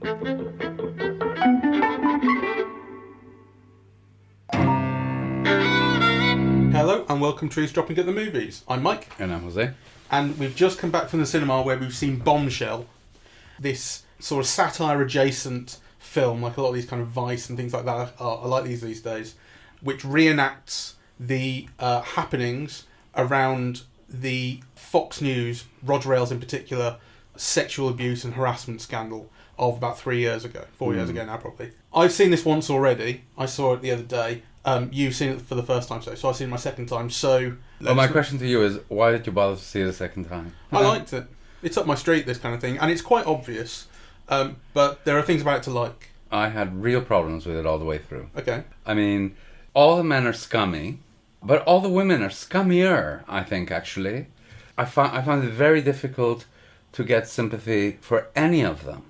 Hello and welcome to Eavesdropping at the Movies. I'm Mike. And I'm Jose. And we've just come back from the cinema where we've seen Bombshell, this sort of satire-adjacent film, like a lot of these kind of Vice and things like that are like these days, which reenacts the happenings around the Fox News, Roger Ailes in particular, sexual abuse and harassment scandal of about 4 years ago now probably. I've seen this once already. I saw it the other day. You've seen it for the first time, so I've seen it my second time. So, my question to you is, why did you bother to see it a second time? I liked it. It's up my street, this kind of thing, and it's quite obvious. But there are things about it to like. I had real problems with it all the way through. Okay. I mean, all the men are scummy, but all the women are scummier, I think, actually. I found it very difficult to get sympathy for any of them,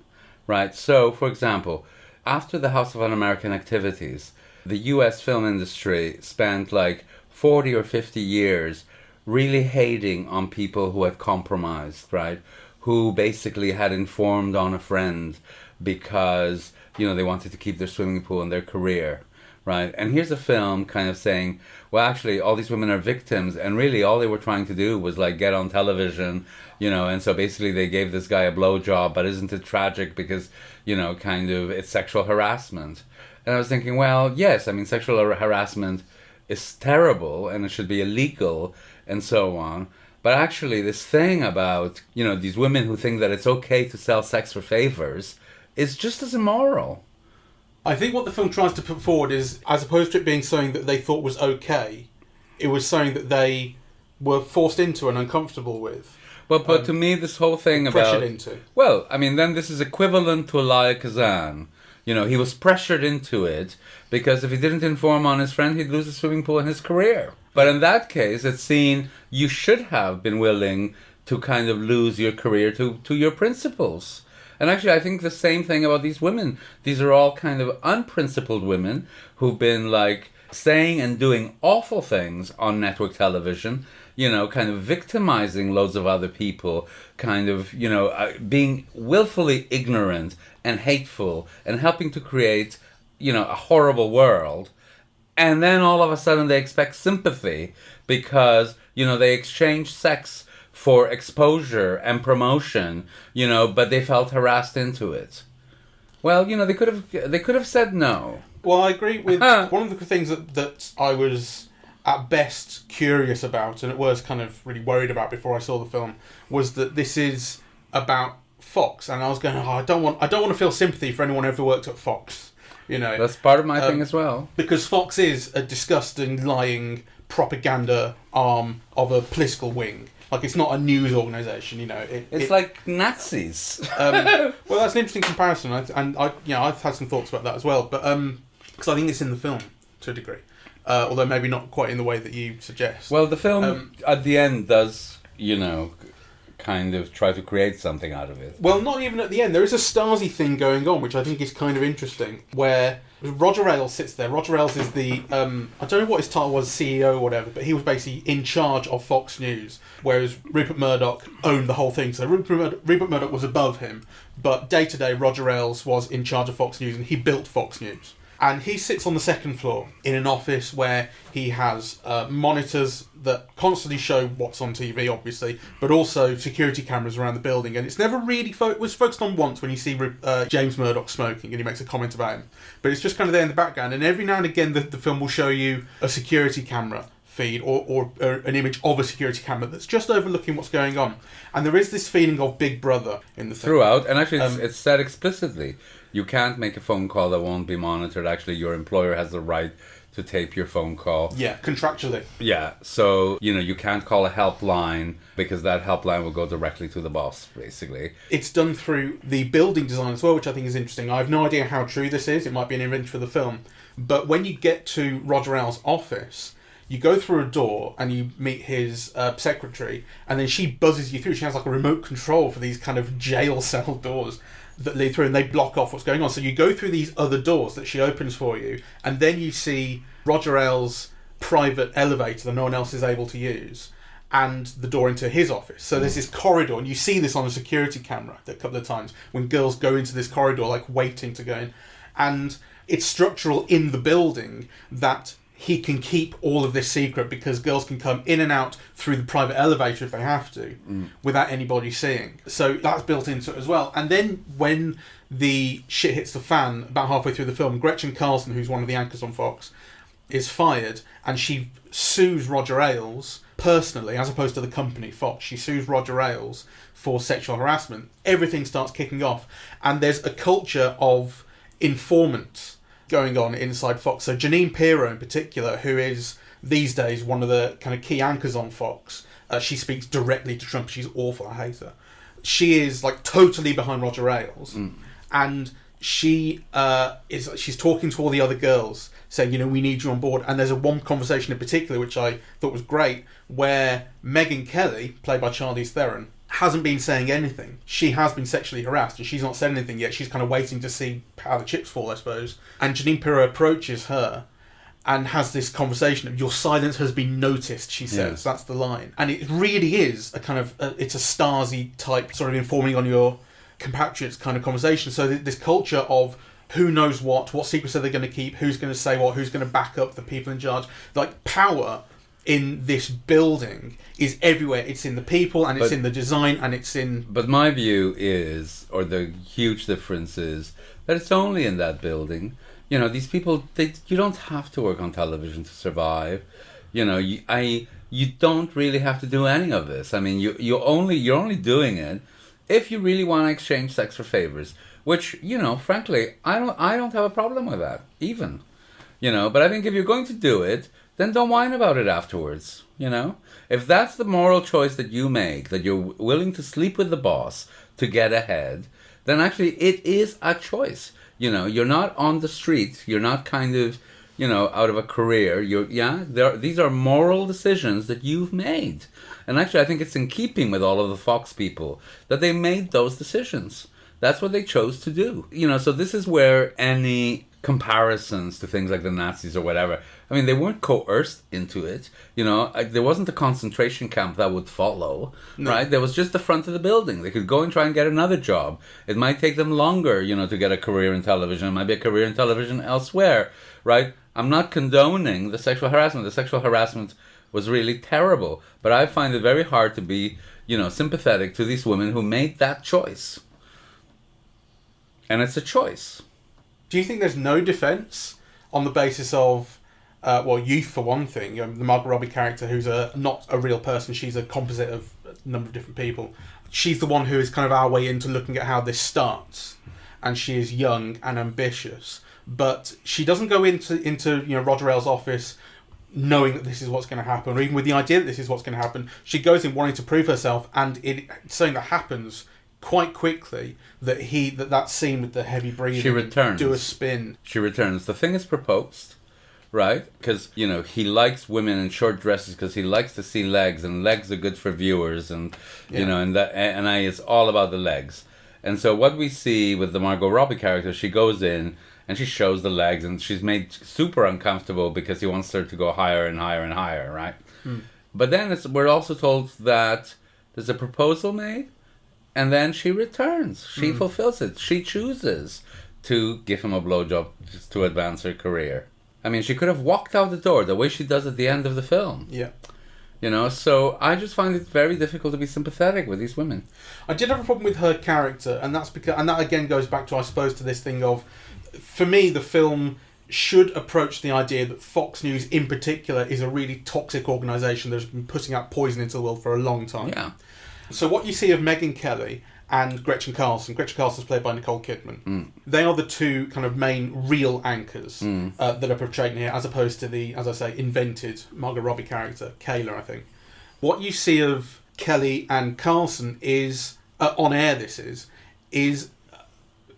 right? So, for example, after the House of Un-American Activities, the US film industry spent like 40 or 50 years really hating on people who had compromised, right? Who basically had informed on a friend because, they wanted to keep their swimming pool and their career, right? And here's a film kind of saying, well, actually, all these women are victims, and really all they were trying to do was like get on television, and so basically they gave this guy a blowjob, but isn't it tragic because, kind of it's sexual harassment. And I was thinking, well, yes, I mean, sexual harassment is terrible and it should be illegal and so on. But actually, this thing about, these women who think that it's okay to sell sex for favors is just as immoral. I think what the film tries to put forward is, as opposed to it being something that they thought was okay, it was something that they were forced into and uncomfortable with. Well, but to me, this whole thing about... Pressured into. Well, I mean, then this is equivalent to Elia Kazan. He was pressured into it because if he didn't inform on his friend, he'd lose his swimming pool and his career. But in that case, it's seen you should have been willing to kind of lose your career to your principles. And actually, I think the same thing about these women. These are all kind of unprincipled women who've been like saying and doing awful things on network television, kind of victimizing loads of other people, kind of, being willfully ignorant and hateful and helping to create, a horrible world. And then all of a sudden they expect sympathy because, they exchange sex for exposure and promotion, but they felt harassed into it. Well, they could have said no. Well, I agree with one of the things that I was at best curious about and at worst kind of really worried about before I saw the film was that this is about Fox, and I was going, I don't want to feel sympathy for anyone who ever worked at Fox, That's part of my thing as well. Because Fox is a disgusting, lying propaganda arm of a political wing. Like, it's not a news organisation, It's like Nazis. Well, that's an interesting comparison, I've had some thoughts about that as well. But because I think it's in the film to a degree, although maybe not quite in the way that you suggest. Well, the film at the end does, kind of try to create something out of it. Well, not even at the end. There is a Stasi thing going on, which I think is kind of interesting, where Roger Ailes sits there. Roger Ailes is the, I don't know what his title was, CEO or whatever, but he was basically in charge of Fox News, whereas Rupert Murdoch owned the whole thing. So Rupert Murdoch was above him, but day to day Roger Ailes was in charge of Fox News, and he built Fox News. And he sits on the second floor in an office where he has monitors that constantly show what's on TV, obviously, but also security cameras around the building. And it's never really it was focused on once when you see James Murdoch smoking and he makes a comment about him. But it's just kind of there in the background. And every now and again the film will show you a security camera feed or an image of a security camera that's just overlooking what's going on. And there is this feeling of Big Brother in the film. Throughout, and actually it's said explicitly. You can't make a phone call that won't be monitored. Actually, your employer has the right to tape your phone call. Yeah, contractually. Yeah, so, you can't call a helpline because that helpline will go directly to the boss, basically. It's done through the building design as well, which I think is interesting. I have no idea how true this is. It might be an image for the film. But when you get to Roger Ailes' office, you go through a door and you meet his secretary, and then she buzzes you through. She has like a remote control for these kind of jail cell doors that lead through, and they block off what's going on. So you go through these other doors that she opens for you, and then you see Roger Ailes' private elevator that no one else is able to use. and the door into his office. So there's this corridor, and you see this on a security camera a couple of times when girls go into this corridor, like waiting to go in. And it's structural in the building that he can keep all of this secret because girls can come in and out through the private elevator if they have to, without anybody seeing. So that's built into it as well. And then when the shit hits the fan about halfway through the film, Gretchen Carlson, who's one of the anchors on Fox, is fired, and she sues Roger Ailes personally, as opposed to the company Fox. She sues Roger Ailes for sexual harassment. Everything starts kicking off, and there's a culture of informants going on inside Fox. So Janine Pirro in particular, who is these days one of the kind of key anchors on Fox, she speaks directly to Trump. She's awful. I hate her. She is like totally behind Roger Ailes, and she's talking to all the other girls, saying, you know, we need you on board. And there's one conversation in particular which I thought was great, where Megyn Kelly, played by Charlize Theron, hasn't been saying anything. She has been sexually harassed, and she's not said anything yet. She's kind of waiting to see how the chips fall, I suppose. And Janine Pirro approaches her and has this conversation of, your silence has been noticed, she says. Yes. That's the line. And it really is a kind of, it's a Stasi type, sort of informing on your compatriots kind of conversation. So this culture of who knows what secrets are they going to keep, who's going to say what, who's going to back up the people in charge. Like, power in this building is everywhere. It's in the people, and it's in the design, and it's in... But my view is, or the huge difference is, that it's only in that building. You know, these people, you don't have to work on television to survive. You know, you don't really have to do any of this. I mean, you're only doing it if you really want to exchange sex for favors. Which, you know, frankly, I don't have a problem with that, even. You know, but I think if you're going to do it, then don't whine about it afterwards, you know? If that's the moral choice that you make, that you're willing to sleep with the boss to get ahead, then actually it is a choice. You know, you're not on the street, you're not kind of, you know, out of a career. These are moral decisions that you've made. And actually I think it's in keeping with all of the Fox people that they made those decisions. That's what they chose to do. You know, so this is where any comparisons to things like the Nazis or whatever, I mean, they weren't coerced into it. You know, there wasn't a concentration camp that would follow, right? There was just the front of the building. They could go and try and get another job. It might take them longer, you know, to get a career in television. It might be a career in television elsewhere, right? I'm not condoning the sexual harassment. The sexual harassment was really terrible. But I find it very hard to be, you know, sympathetic to these women who made that choice. And it's a choice. Do you think there's no defence on the basis of, youth for one thing? You know, the Margot Robbie character, who's not a real person, she's a composite of a number of different people. She's the one who is kind of our way into looking at how this starts, and she is young and ambitious, but she doesn't go into you know, Roger Ailes' office knowing that this is what's going to happen, or even with the idea that this is what's going to happen. She goes in wanting to prove herself, and it's something that happens quite quickly, that scene with the heavy breathing. She returns. Do a spin. She returns. The thing is proposed, right? Because, you know, he likes women in short dresses because he likes to see legs, and legs are good for viewers, and you know, and it's all about the legs. And so what we see with the Margot Robbie character, she goes in and she shows the legs, and she's made super uncomfortable because he wants her to go higher and higher and higher, right? But then we're also told that there's a proposal made. And then she returns. She fulfills it. She chooses to give him a blowjob just to advance her career. I mean, she could have walked out the door the way she does at the end of the film. Yeah. You know, so I just find it very difficult to be sympathetic with these women. I did have a problem with her character, and that again goes back to, I suppose, to this thing of, for me, the film should approach the idea that Fox News in particular is a really toxic organisation that's been putting out poison into the world for a long time. Yeah. So what you see of Megyn Kelly and Gretchen Carlson is played by Nicole Kidman. They are the two kind of main real anchors that are portrayed in here, as opposed to the, as I say, invented Margot Robbie character, Kayla, I think. What you see of Kelly and Carlson is, on air this is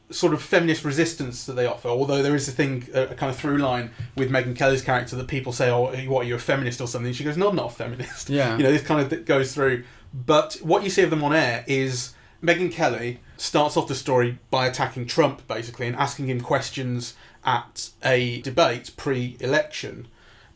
sort of feminist resistance that they offer, although there is a kind of through line with Megyn Kelly's character that people say, oh, what, are you a feminist or something? She goes, no, I'm not a feminist. Yeah. You know, this kind of goes through. But what you see of them on air is Megyn Kelly starts off the story by attacking Trump, basically, and asking him questions at a debate pre-election,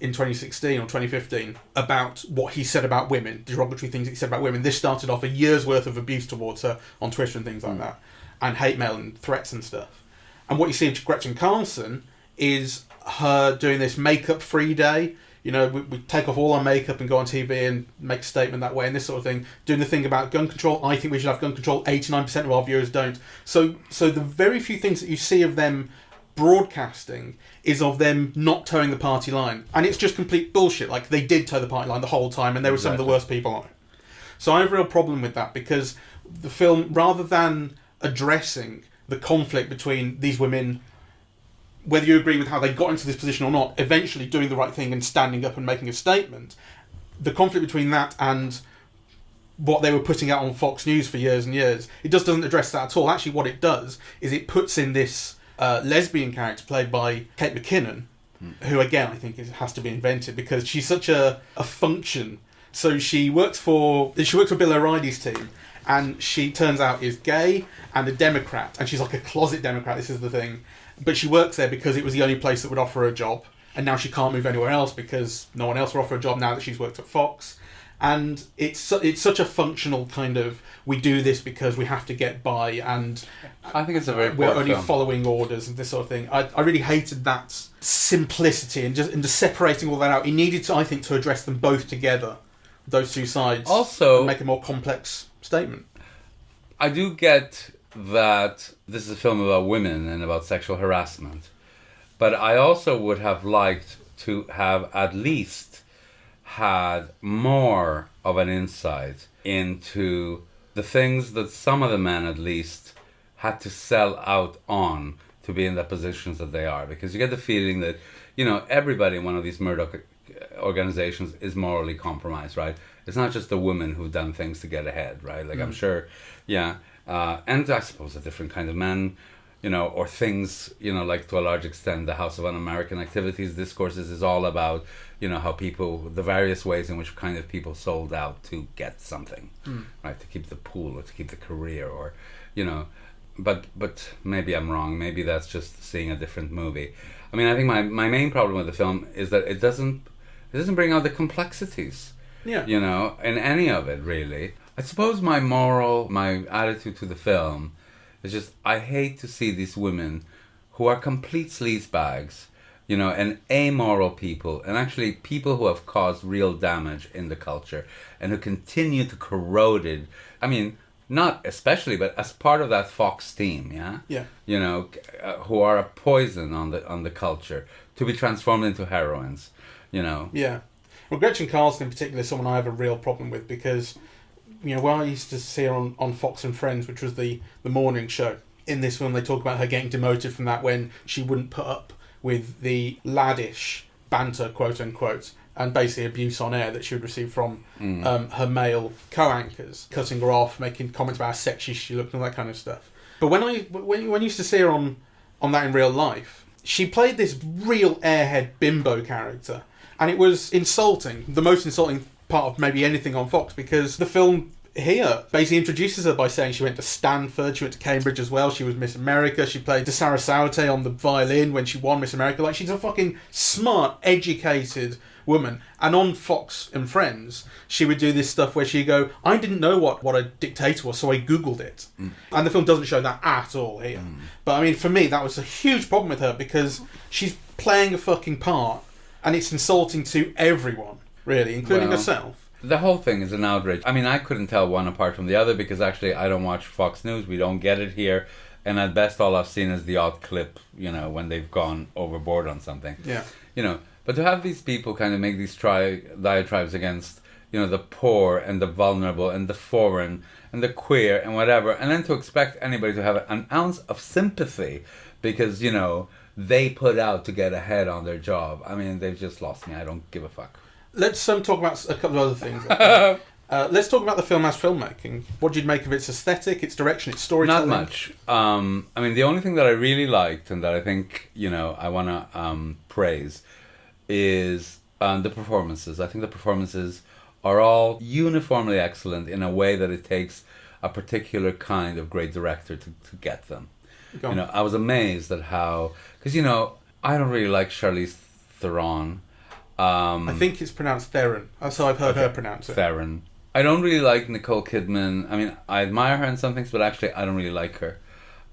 in 2016 or 2015 about what he said about women, derogatory things he said about women. This started off a year's worth of abuse towards her on Twitter and things like that, and hate mail and threats and stuff. And what you see of Gretchen Carlson is her doing this makeup-free day. You know, we take off all our makeup and go on TV and make a statement that way and this sort of thing. Doing the thing about gun control. I think we should have gun control. 89% of our viewers don't. So the very few things that you see of them broadcasting is of them not towing the party line. And it's just complete bullshit. Like, they did tow the party line the whole time and they were some of the worst people on it. So I have a real problem with that because the film, rather than addressing the conflict between these women, whether you agree with how they got into this position or not, eventually doing the right thing and standing up and making a statement, the conflict between that and what they were putting out on Fox News for years and years, it just doesn't address that at all. Actually, what it does is it puts in this lesbian character played by Kate McKinnon, who, again, I think has to be invented because she's such a function. So she works for Bill O'Reilly's team, and she turns out is gay and a Democrat, and she's like a closet Democrat, this is the thing. But she works there because it was the only place that would offer her a job, and now she can't move anywhere else because no one else will offer a job now that she's worked at Fox. And it's such a functional kind of, we do this because we have to get by, and I think it's a very we're only following orders and this sort of thing. I really hated that simplicity and just separating all that out. He needed to, I think, to address them both together, those two sides, also and make a more complex statement. I do get that this is a film about women and about sexual harassment, but I also would have liked to have at least had more of an insight into the things that some of the men at least had to sell out on to be in the positions that they are, because you get the feeling that, you know, everybody in one of these Murdoch organizations is morally compromised, right? It's not just the women who've done things to get ahead, right? Like, I'm sure, yeah. And I suppose a different kind of men, you know, or things, you know, like to a large extent, the House of Un-American Activities discourses is all about, you know, how people, the various ways in which kind of people sold out to get something, right? To keep the pool or to keep the career or, you know, but maybe I'm wrong. Maybe that's just seeing a different movie. I mean, I think my main problem with the film is that it doesn't bring out the complexities, you know, in any of it, really. I suppose my attitude to the film is just, I hate to see these women who are complete sleazebags, you know, and amoral people, and actually people who have caused real damage in the culture, and who continue to corrode it. I mean, not especially, but as part of that Fox team, yeah, you know, who are a poison on the culture, to be transformed into heroines, you know. Yeah. Well, Gretchen Carlson in particular is someone I have a real problem with because, you know, when I used to see her on Fox and Friends, which was the morning show, in this one they talk about her getting demoted from that when she wouldn't put up with the laddish banter, quote unquote, and basically abuse on air that she would receive from her male co-anchors, cutting her off, making comments about how sexy she looked and all that kind of stuff. But when you used to see her on that in real life, she played this real airhead bimbo character, and it was insulting, the most insulting part of maybe anything on Fox, because the film here basically introduces her by saying she went to Stanford, she went to Cambridge as well, she was Miss America, she played Sarah Sauter on the violin when she won Miss America. Like, she's a fucking smart, educated woman. And on Fox and Friends, she would do this stuff where she'd go, I didn't know what a dictator was, so I Googled it. And the film doesn't show that at all here. But I mean, for me, that was a huge problem with her, because she's playing a fucking part, and it's insulting to everyone, really, including herself. The whole thing is an outrage. I mean, I couldn't tell one apart from the other, because actually I don't watch Fox News. We don't get it here. And at best, all I've seen is the odd clip, you know, when they've gone overboard on something. Yeah. You know, but to have these people kind of make these diatribes against, you know, the poor and the vulnerable and the foreign and the queer and whatever, and then to expect anybody to have an ounce of sympathy because, you know, they put out to get ahead on their job. I mean, they've just lost me. I don't give a fuck. Let's talk about a couple of other things. Let's talk about the film as filmmaking. What did you make of its aesthetic, its direction, its storytelling? Not much. I mean, the only thing that I really liked and that I think, you know, I want to praise is the performances. I think the performances are all uniformly excellent in a way that it takes a particular kind of great director to get them. You know, I was amazed at how... Because, you know, I don't really like Charlize Theron. I think it's pronounced Theron. That's how I've heard her pronounce it. Theron. I don't really like Nicole Kidman. I mean, I admire her in some things, but actually I don't really like her.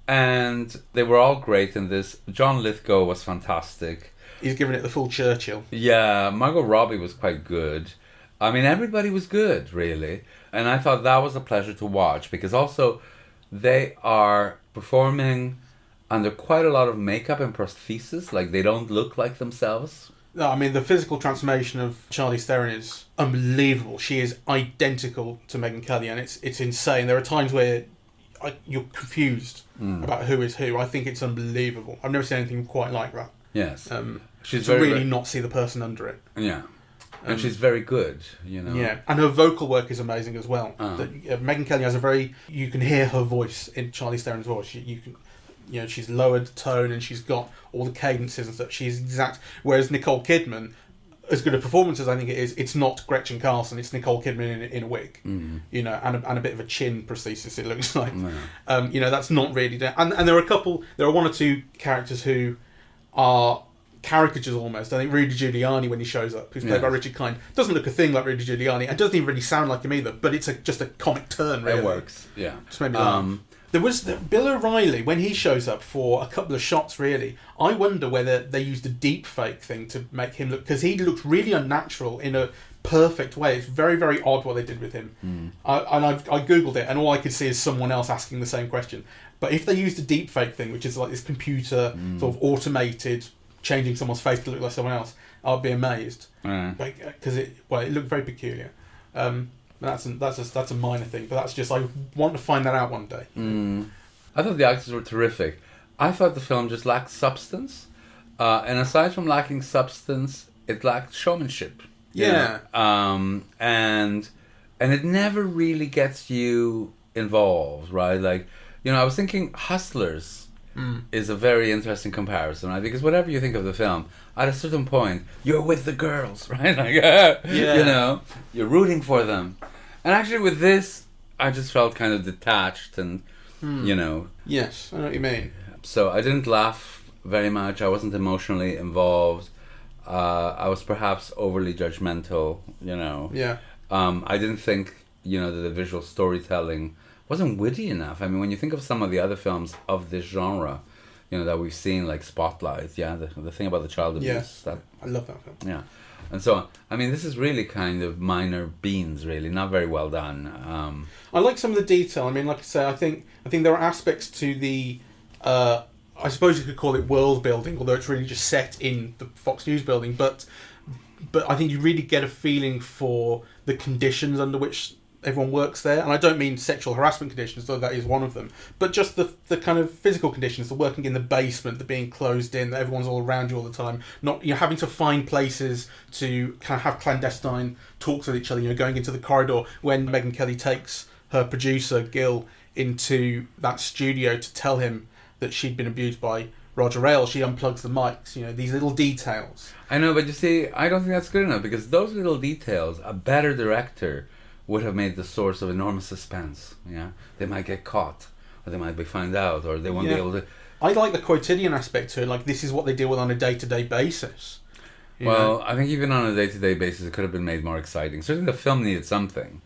And they were all great in this. John Lithgow was fantastic. He's giving it the full Churchill. Yeah, Margot Robbie was quite good. I mean, everybody was good, really. And I thought that was a pleasure to watch, because also they are performing under quite a lot of makeup and prosthesis. Like, they don't look like themselves. No, I mean, the physical transformation of Charlize Theron is unbelievable. She is identical to Megyn Kelly, and it's insane. There are times where you're confused about who is who. I think it's unbelievable. I've never seen anything quite like that. Yes. She's to really not see the person under it. Yeah. And she's very good, you know. Yeah, and her vocal work is amazing as well. Megyn Kelly has you can hear her voice in Charlize Theron's voice. You can, she's lowered tone and she's got all the cadences and stuff. She's exact. Whereas Nicole Kidman, as good a performance as I think it is, it's not Gretchen Carlson. It's Nicole Kidman in a wig, and a bit of a chin prosthesis. It looks like, that's not really. And there are one or two characters who are caricatures almost. I think Rudy Giuliani, when he shows up, who's played by Richard Kind, doesn't look a thing like Rudy Giuliani and doesn't even really sound like him either, but it's just a comic turn, really. It works, yeah. Just made me laugh. There was Bill O'Reilly, when he shows up for a couple of shots, really, I wonder whether they used a deep fake thing to make him look, because he looks really unnatural in a perfect way. It's very, very odd what they did with him. I googled it and all I could see is someone else asking the same question. But if they used a deep fake thing, which is like this computer sort of automated changing someone's face to look like someone else, I'd be amazed. Because it looked very peculiar. That's a minor thing, but that's just, I want to find that out one day. I thought the actors were terrific. I thought the film just lacked substance, and aside from lacking substance, it lacked showmanship. Yeah. And it never really gets you involved, right? Like, I was thinking Hustlers is a very interesting comparison, right? Because whatever you think of the film, at a certain point, you're with the girls, right? Like, you're rooting for them. And actually with this, I just felt kind of detached and, Yes, I know what you mean. So I didn't laugh very much. I wasn't emotionally involved. I was perhaps overly judgmental, Yeah. I didn't think, that the visual storytelling wasn't witty enough. I mean, when you think of some of the other films of this genre, that we've seen, like Spotlight, the thing about the child abuse. Yes, I love that film. Yeah. And so, I mean, this is really kind of minor beans, really, not very well done. I like some of the detail. I mean, like I say, I think there are aspects to the, I suppose you could call it world building, although it's really just set in the Fox News building, but I think you really get a feeling for the conditions under which everyone works there, and I don't mean sexual harassment conditions, though that is one of them, but just the kind of physical conditions, the working in the basement, the being closed in, that everyone's all around you all the time, not having to find places to kind of have clandestine talks with each other, going into the corridor. When Megyn Kelly takes her producer Gil into that studio to tell him that she'd been abused by Roger Ailes, she unplugs the mics, these little details. I know, but you see, I don't think that's good enough, because those little details, a better director would have made the source of enormous suspense. Yeah, they might get caught, or they might be found out, or they won't be able to. I like the quotidian aspect to it. Like, this is what they deal with on a day-to-day basis. Well, I think even on a day-to-day basis, it could have been made more exciting. Certainly, the film needed something.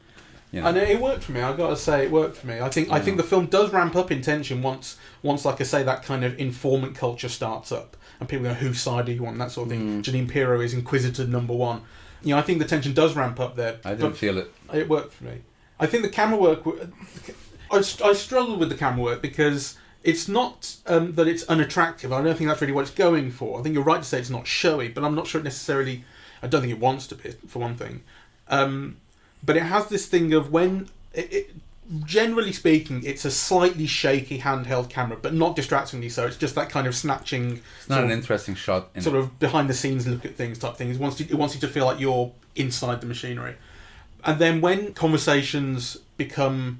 And it worked for me. I've got to say, it worked for me. I think the film does ramp up in tension once, like I say, that kind of informant culture starts up, and people go, whose side are you on? That sort of thing. Janine Pirro is Inquisitor #1. I think the tension does ramp up there. I didn't feel it. It worked for me. I think the camera work... I struggled with the camera work because it's not that it's unattractive. I don't think that's really what it's going for. I think you're right to say it's not showy, but I'm not sure it necessarily... I don't think it wants to be, for one thing. But it has this thing of when... generally speaking, it's a slightly shaky handheld camera, but not distractingly so. It's just that kind of snatching... It's not an interesting shot. Sort of behind-the-scenes look at things type thing. It wants you to feel like you're inside the machinery. And then when conversations become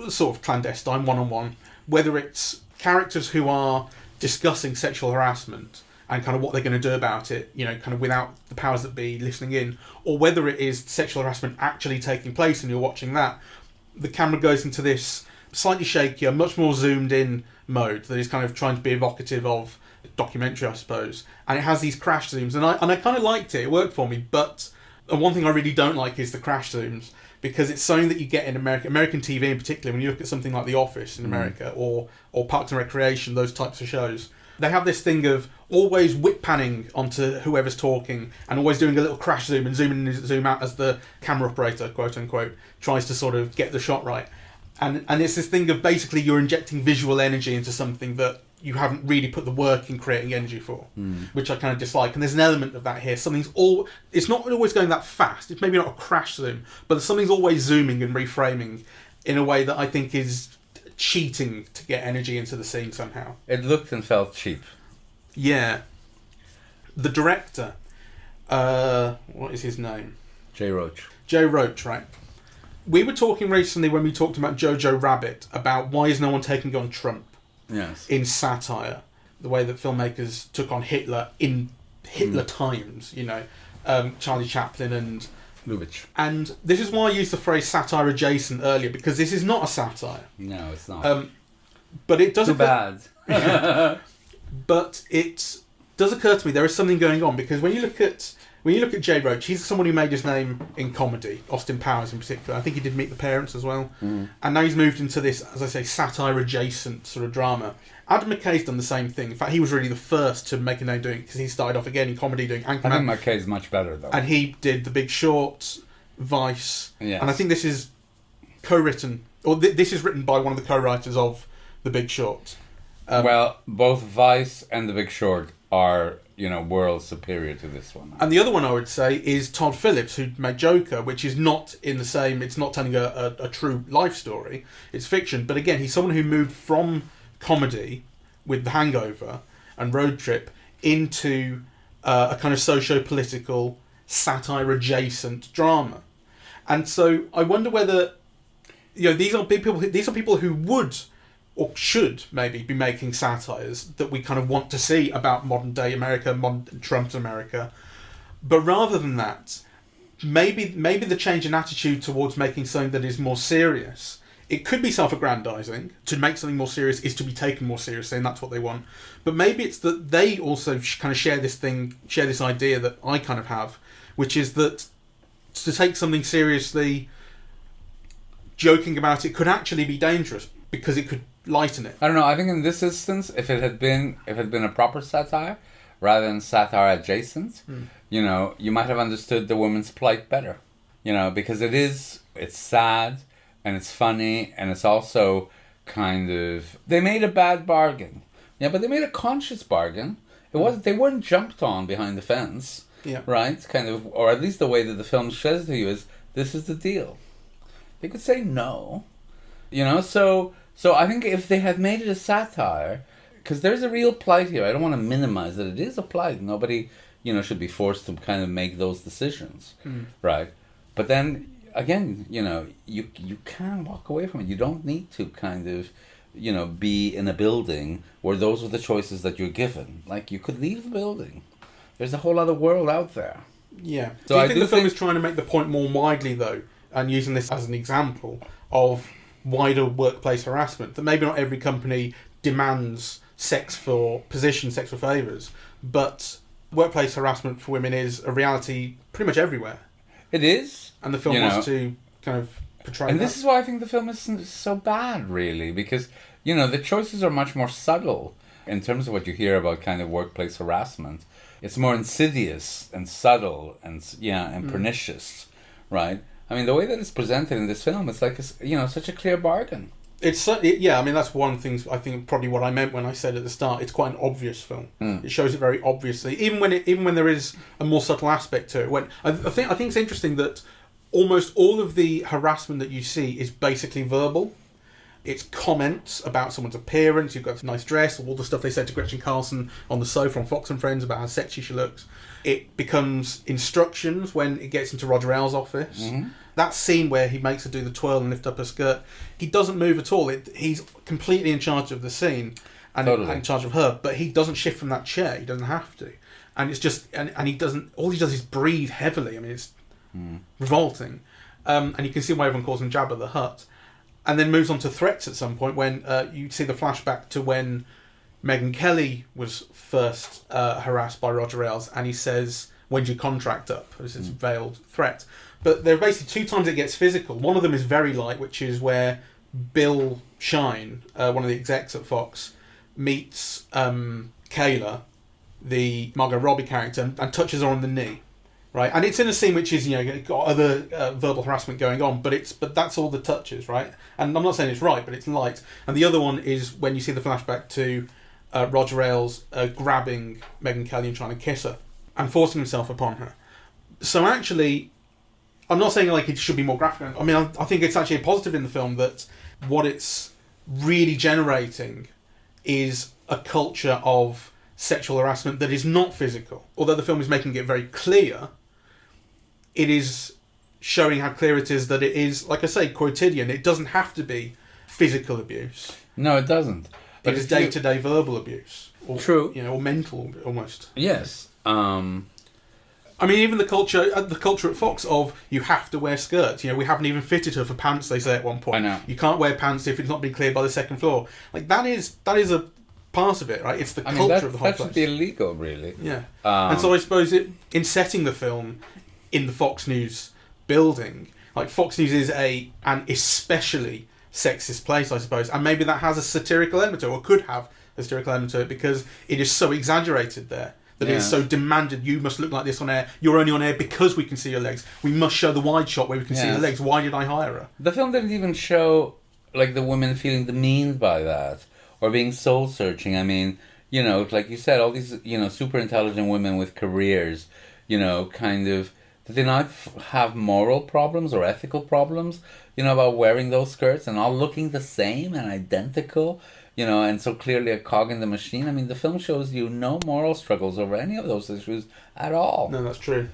sort of clandestine, one-on-one, whether it's characters who are discussing sexual harassment and kind of what they're going to do about it, kind of without the powers that be listening in, or whether it is sexual harassment actually taking place and you're watching that, the camera goes into this slightly shakier, much more zoomed in mode that is kind of trying to be evocative of documentary, I suppose, and it has these crash zooms, and I kind of liked it. It worked for me, but one thing I really don't like is the crash zooms, because it's something that you get in American TV in particular. When you look at something like The Office in America or Parks and Recreation, those types of shows, they have this thing of always whip panning onto whoever's talking and always doing a little crash zoom and zoom in and zoom out as the camera operator, quote unquote, tries to sort of get the shot right. And it's this thing of basically you're injecting visual energy into something that you haven't really put the work in creating energy for, which I kind of dislike. And there's an element of that here. It's not always going that fast. It's maybe not a crash zoom, but something's always zooming and reframing in a way that I think is cheating to get energy into the scene somehow. It looked and felt cheap. Yeah. The director, what is his name? Jay Roach. Jay Roach, right. We were talking recently when we talked about Jojo Rabbit about why is no one taking on Trump in satire, the way that filmmakers took on Hitler in Hitler times, Charlie Chaplin and Lubitsch. And this is why I used the phrase satire-adjacent earlier, because this is not a satire. No, it's not. But it does... Too bad. But it does occur to me there is something going on, because when you look at Jay Roach, he's someone who made his name in comedy, Austin Powers in particular. I think he did Meet the Parents as well. And now he's moved into this, as I say, satire-adjacent sort of drama. Adam McKay's done the same thing. In fact, he was really the first to make a name doing it, because he started off again in comedy doing Anchorman. I think McKay's much better, though. And he did The Big Short, Vice. Yes. And I think this is co-written, or this is written by one of the co-writers of The Big Short. Well, both Vice and The Big Short are, worlds superior to this one. And the other one I would say is Todd Phillips, who made Joker, which is not in the same... It's not telling a true life story. It's fiction. But again, he's someone who moved from comedy with The Hangover and Road Trip into a kind of socio-political, satire-adjacent drama. And so I wonder whether... these are people who would... or should maybe be making satires that we kind of want to see about modern day America, modern Trump's America. But rather than that, maybe the change in attitude towards making something that is more serious. It could be self-aggrandizing. To make something more serious is to be taken more seriously, and that's what they want. But maybe it's that they also kind of share this idea that I kind of have, which is that to take something seriously, joking about it could actually be dangerous because it could lighten it. I don't know. I think in this instance, if it had been a proper satire rather than satire adjacent, you might have understood the woman's plight better. Because it's sad and it's funny and it's also kind of, they made a bad bargain. Yeah, but they made a conscious bargain. It wasn't, they weren't jumped on behind the fence. Yeah. Right? Kind of, or at least the way that the film says to you is, this is the deal. They could say no. So I think if they had made it a satire, because there's a real plight here. I don't want to minimize that it is a plight. Nobody, should be forced to kind of make those decisions, right? But then again, you can walk away from it. You don't need to kind of, be in a building where those are the choices that you're given. Like, you could leave the building. There's a whole other world out there. Yeah. So do you think the film is trying to make the point more widely, though, and using this as an example of wider workplace harassment, that maybe not every company demands sex for positions, sex for favours, but workplace harassment for women is a reality pretty much everywhere. It is. And the film wants to kind of portray and that. This is why I think the film is so bad, really, because, the choices are much more subtle in terms of what you hear about kind of workplace harassment. It's more insidious and subtle and pernicious, right? I mean, the way that it's presented in this film, it's like, such a clear bargain. That's one thing, I think probably what I meant when I said at the start, it's quite an obvious film. It shows it very obviously, even when there is a more subtle aspect to it. I think it's interesting that almost all of the harassment that you see is basically verbal. It's comments about someone's appearance, you've got a nice dress, all the stuff they said to Gretchen Carlson on the sofa on Fox and Friends about how sexy she looks. It becomes instructions when it gets into Roger Ailes' office. Mm-hmm. That scene where he makes her do the twirl and lift up her skirt, he doesn't move at all. He's completely in charge of the scene and in charge of her, but he doesn't shift from that chair. He doesn't have to. And it's just, and he doesn't, all he does is breathe heavily. I mean, it's revolting. And you can see why everyone calls him Jabba the Hutt. And then moves on to threats at some point when you see the flashback to when Megyn Kelly was first harassed by Roger Ailes, and he says, "When's your contract up?" This is a veiled threat. But there are basically 2 times it gets physical. One of them is very light, which is where Bill Shine, one of the execs at Fox, meets Kayla, the Margot Robbie character, and touches her on the knee. Right, and it's in a scene which is, got other verbal harassment going on, but that's all the touches, right? And I'm not saying it's right, but it's light. And the other one is when you see the flashback to Roger Ailes grabbing Megyn Kelly and trying to kiss her and forcing himself upon her. So actually, I'm not saying like it should be more graphic. I mean, I think it's actually a positive in the film that what it's really generating is a culture of sexual harassment that is not physical. Although the film is making it very clear, it is showing how clear it is that it is, like I say, quotidian. It doesn't have to be physical abuse. No, it doesn't. But it is day-to-day verbal abuse. Or, true. Or mental, almost. Yes. I mean, even the culture at Fox of you have to wear skirts. We haven't even fitted her for pants, they say at one point. I know. You can't wear pants if it's not been cleared by the second floor. Like, that is a part of it, right? It's the culture of the whole place. That should be illegal, really. Yeah. And so I suppose in setting the film in the Fox News building, like, Fox News is an especially sexist place, I suppose, and maybe that has a satirical element to it, or could have a satirical element to it, because it is so exaggerated there, that it's so demanded. You must look like this on air. You're only on air because we can see your legs. We must show the wide shot where we can see your legs. Why did I hire her? The film didn't even show, like, the women feeling demeaned by that, or being soul-searching. I mean, like you said, all these, super intelligent women with careers, kind of, did they not have moral problems or ethical problems, about wearing those skirts and all looking the same and identical, and so clearly a cog in the machine? I mean, the film shows you no moral struggles over any of those issues at all. No, that's true.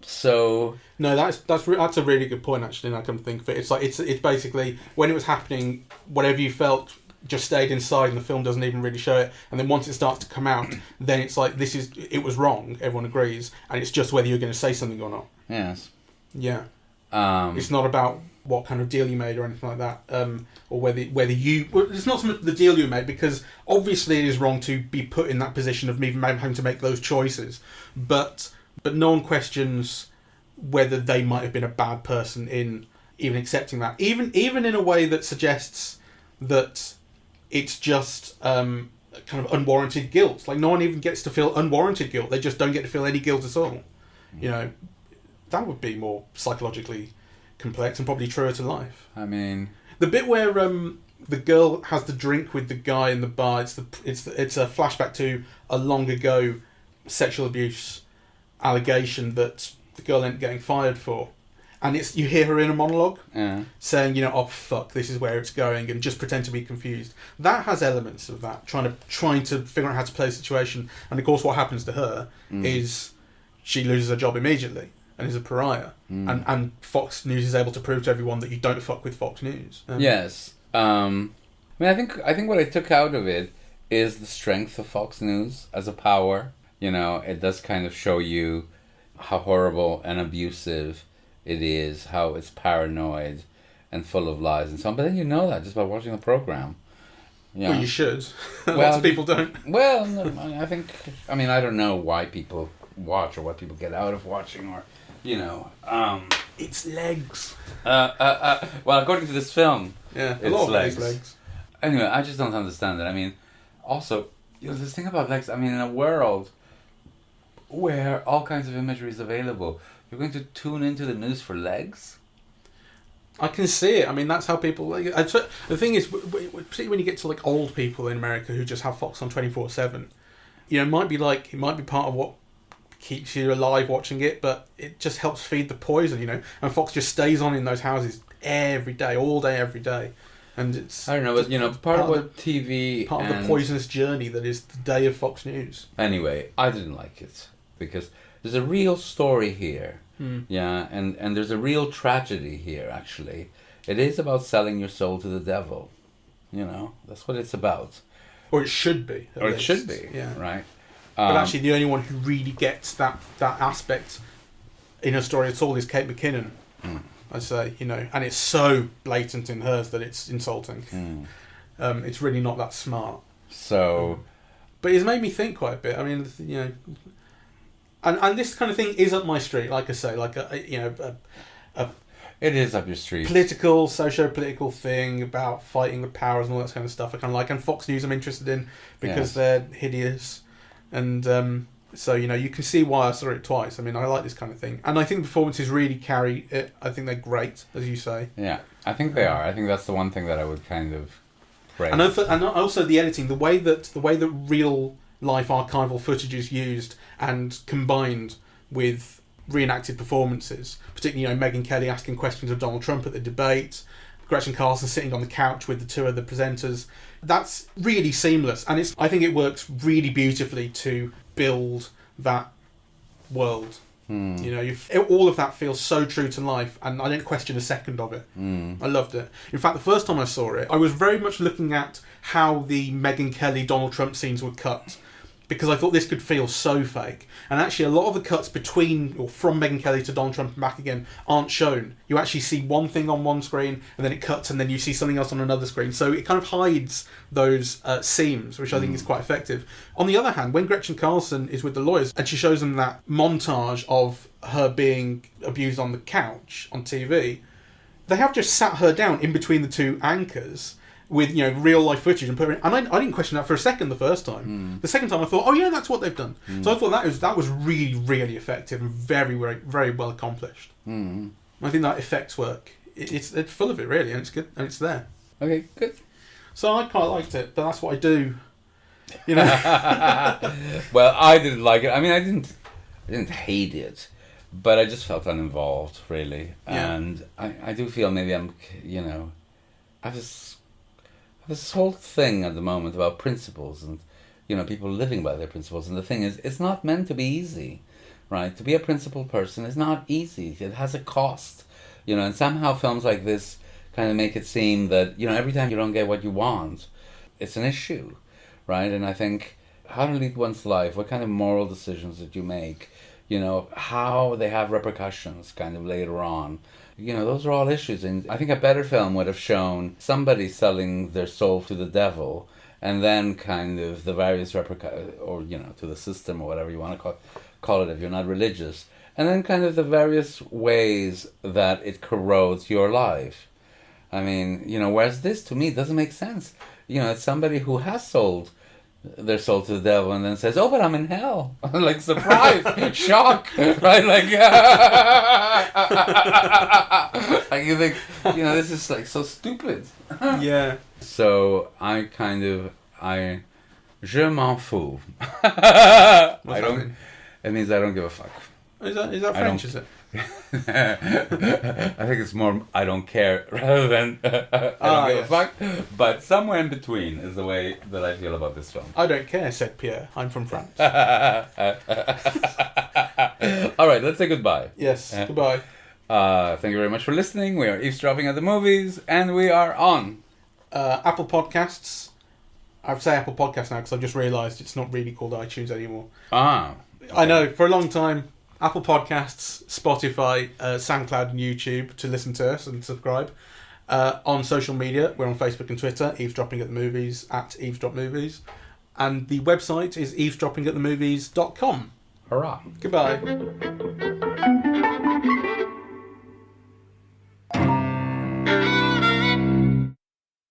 So no, that's a really good point, actually. And I come to think of it, it's like it's basically when it was happening, whatever you felt just stayed inside, and the film doesn't even really show it. And then once it starts to come out, then it's like it was wrong. Everyone agrees, and it's just whether you're going to say something or not. Yes. Yeah. It's not about what kind of deal you made or anything like that, or whether you. Well, it's not so much the deal you made, because obviously it is wrong to be put in that position of even having to make those choices, but no one questions whether they might have been a bad person in even accepting that, even in a way that suggests that it's just kind of unwarranted guilt. Like, no one even gets to feel unwarranted guilt. They just don't get to feel any guilt at all. That would be more psychologically complex and probably truer to life. I mean, the bit where the girl has the drink with the guy in the bar, it's a flashback to a long ago sexual abuse allegation that the girl ended up getting fired for. And you hear her in a monologue saying, oh fuck, this is where it's going, and just pretend to be confused. That has elements of that, trying to figure out how to play the situation. And of course, what happens to her is she loses her job immediately and is a pariah. And Fox News is able to prove to everyone that you don't fuck with Fox News. Yes. I think what I took out of it is the strength of Fox News as a power. It does kind of show you how horrible and abusive it is, how it's paranoid and full of lies and so on. But then you know that just by watching the program. Well, you should. Lots of people don't. Well, no, I don't know why people watch or what people get out of watching, or, It's legs. Well, according to this film, a it's lot of legs. legs. Anyway, I just don't understand it. I mean, also, this thing about legs, in a world where all kinds of imagery is available, you're going to tune into the news for legs? I can see it. I mean, that's how people... the thing is, particularly when you get to old people in America who just have Fox on 24/7, it might be part of what keeps you alive watching it, but it just helps feed the poison, and Fox just stays on in those houses every day, all day, every day. And it's... I don't know, but, part of what TV... Part of the poisonous journey that is the day of Fox News. Anyway, I didn't like it, because there's a real story here. Yeah, and there's a real tragedy here, actually. It is about selling your soul to the devil. That's what it's about. Or it should be. It should be, yeah. Right? But actually, the only one who really gets that aspect in her story at all is Kate McKinnon, I'd say, and it's so blatant in hers that it's insulting. It's really not that smart. So, but it's made me think quite a bit. I mean, and this kind of thing is up my street. Like I say, like it is up your street. Political, socio-political thing about fighting the powers and all that kind of stuff. I kind of like, and Fox News I'm interested in because they're hideous, and so you can see why I saw it twice. I mean, I like this kind of thing, and I think the performances really carry it. I think they're great, as you say. Yeah, I think they are. I think that's the one thing that I would kind of praise. And also the editing, the way that real life archival footage is used and combined with reenacted performances, particularly Megyn Kelly asking questions of Donald Trump at the debate, Gretchen Carlson sitting on the couch with the two other presenters. That's really seamless, and I think it works really beautifully to build that world. All of that feels so true to life, and I didn't question a second of it. I loved it. In fact, the first time I saw it, I was very much looking at how the Megyn Kelly Donald Trump scenes were cut, because I thought this could feel so fake. And actually, a lot of the cuts between or from Megyn Kelly to Donald Trump and back again aren't shown. You actually see one thing on one screen, and then it cuts, and then you see something else on another screen. So it kind of hides those seams, which I think is quite effective. On the other hand, when Gretchen Carlson is with the lawyers, and she shows them that montage of her being abused on the couch on TV, they have just sat her down in between the two anchors with real life footage and put it in. And I didn't question that for a second the first time. The second time I thought, oh yeah, that's what they've done. So I thought that was really, really effective and very, very, very well accomplished. I think that effects work. It's full of it really, and it's good, and it's there. Okay, good. So I quite liked it, but that's what I do. Well, I didn't like it. I mean, I didn't hate it, but I just felt uninvolved really, and I do feel maybe I'm I have this whole thing at the moment about principles and people living by their principles, and the thing is, it's not meant to be easy, right? To be a principled person is not easy. It has a cost, and somehow films like this kind of make it seem that every time you don't get what you want, it's an issue, right? And I think how to lead one's life, what kind of moral decisions that you make, how they have repercussions kind of later on. Those are all issues. And I think a better film would have shown somebody selling their soul to the devil, and then kind of the various repercussions, or, to the system, or whatever you want to call it if you're not religious. And then kind of the various ways that it corrodes your life. I mean, whereas this, to me, doesn't make sense. It's somebody who has sold their soul to the devil and then says, oh, but I'm in hell. Like, surprise, shock, right? Like, like you think, this is like so stupid. Yeah. So I je m'en fous. It means I don't give a fuck. Is that French, is it? I think it's more I don't care rather than I don't give a fuck. But somewhere in between is the way that I feel about this film. I don't care, said Pierre. I'm from France. All right, let's say goodbye. Yes, goodbye. Thank you very much for listening. We are eavesdropping at the movies, and we are on Apple Podcasts. I would say Apple Podcasts now because I've just realised it's not really called iTunes anymore. Okay. I know, for a long time, Apple Podcasts, Spotify, SoundCloud and YouTube to listen to us and subscribe. On social media, we're on Facebook and Twitter, Eavesdropping at the Movies, at Eavesdrop Movies. And the website is eavesdroppingatthemovies.com. Hurrah. Goodbye.